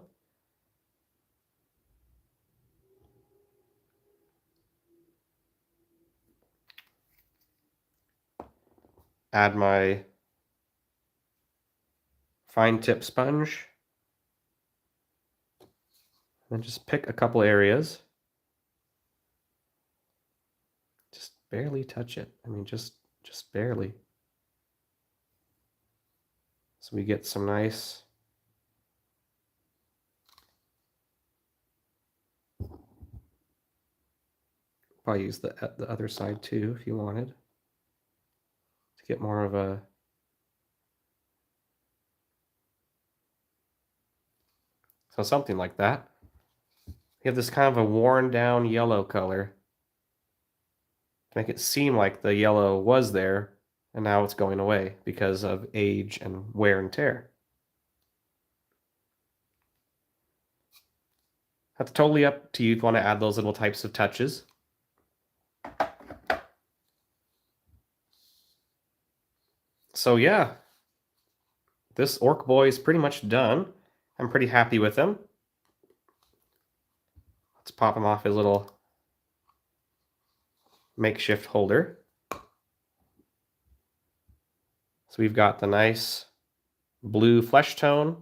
Add my fine tip sponge. And just pick a couple areas. Just barely touch it. I mean, just barely. So we get some nice probably use the other side too if you wanted to get more of a so something like that. You have this kind of a worn down yellow color to make it seem like the yellow was there and now it's going away because of age and wear and tear. That's totally up to you if you want to add those little types of touches. So yeah, this Ork Boy is pretty much done. I'm pretty happy with him. Let's pop him off his little makeshift holder. So we've got the nice blue flesh tone,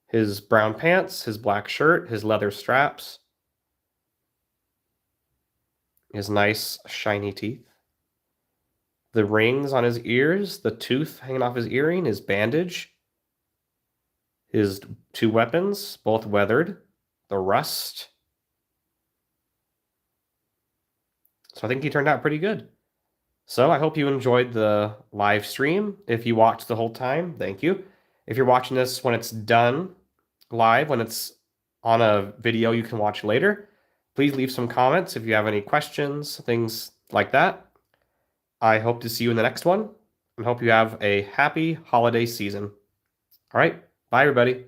his brown pants, his black shirt, his leather straps, his nice shiny teeth, the rings on his ears, the tooth hanging off his earring, his bandage, his two weapons, both weathered, the rust. So I think he turned out pretty good. So I hope you enjoyed the live stream. If you watched the whole time, thank you. If you're watching this when it's done live, when it's on a video you can watch later, please leave some comments if you have any questions, things like that. I hope to see you in the next one and hope you have a happy holiday season. All right, bye everybody.